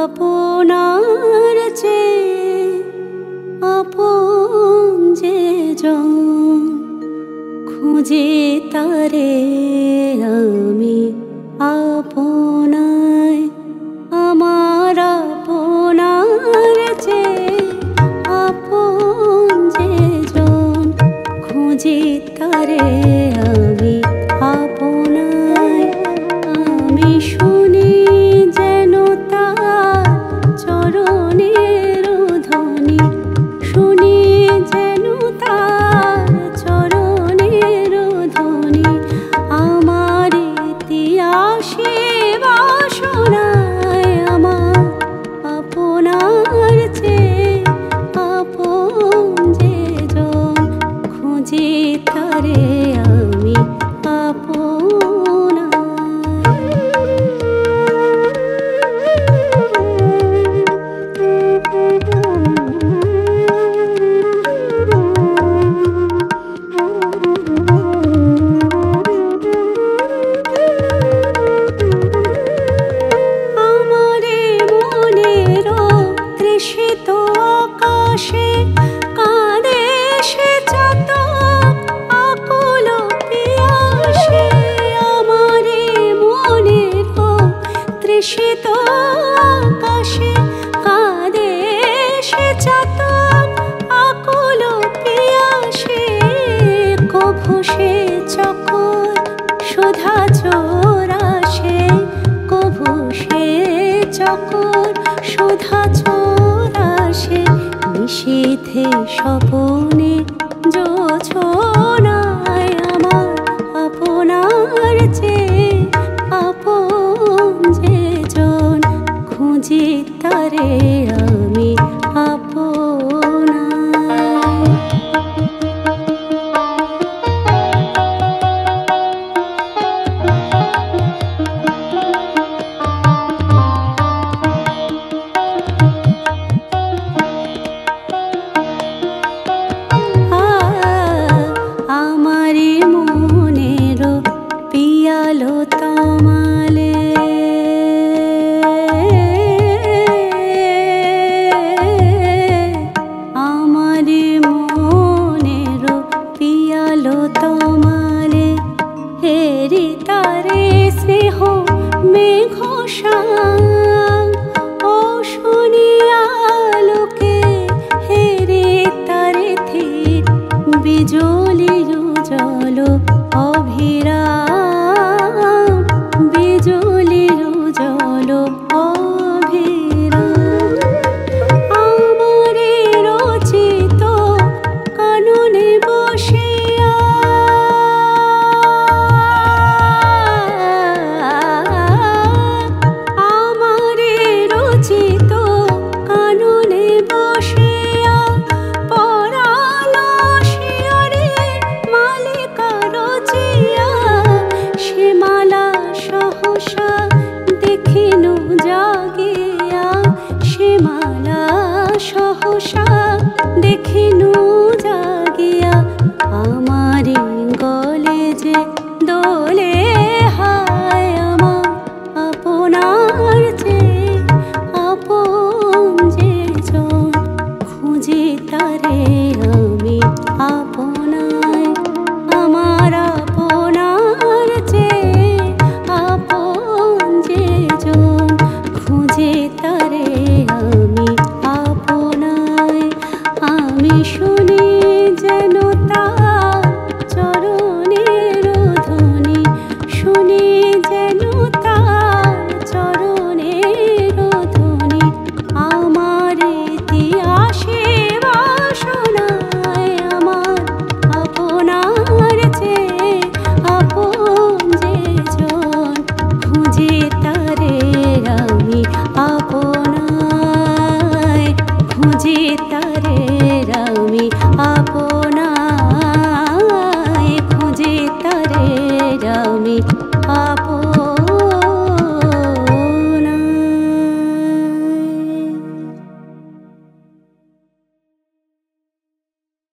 আপনার চেয়ে আপন যে জন, খুঁজে তারে আমি আপনায়। আমার আপনার চেয়ে আপন যে জন, খুঁজে তারে আমি আপনায়। আমি শুনি যেন তার চরণের ধ্বনি, শুনি যেন তার চরণের ধ্বনি। আমার ইতিহাসে বাসনায় আমার আপনার চেয়ে আপন যে জন, খুঁজে তারে আমি আপনায়। আমারে মনেরও তৃষিত আকাশে কাঁদে সে চাতক আকুল পিয়াসে। আমারে মনেরও তৃষিত আকাশে কাঁদে সে চাতক আকুল পিয়াসে। কভু সে চকর সুধা চোরাসে, কভু সে চকর সুধা চোরাসে। নিশীথে স্বপনে জোছনায় আমার আপনার চেয়ে আপন যে জন, খুঁজে তারে আমি আপনায়। আমারি মনের পিয়ালো তমালে, আমারি মনের পিয়ালো তমালে। হেরি তারে স্নেহ মেঘশ্যাম ও শুনিয়া লোকে, হেরি তারে থির বিজলি উজ্জ্বল অভিরাম, বিজলি উজ্জ্বল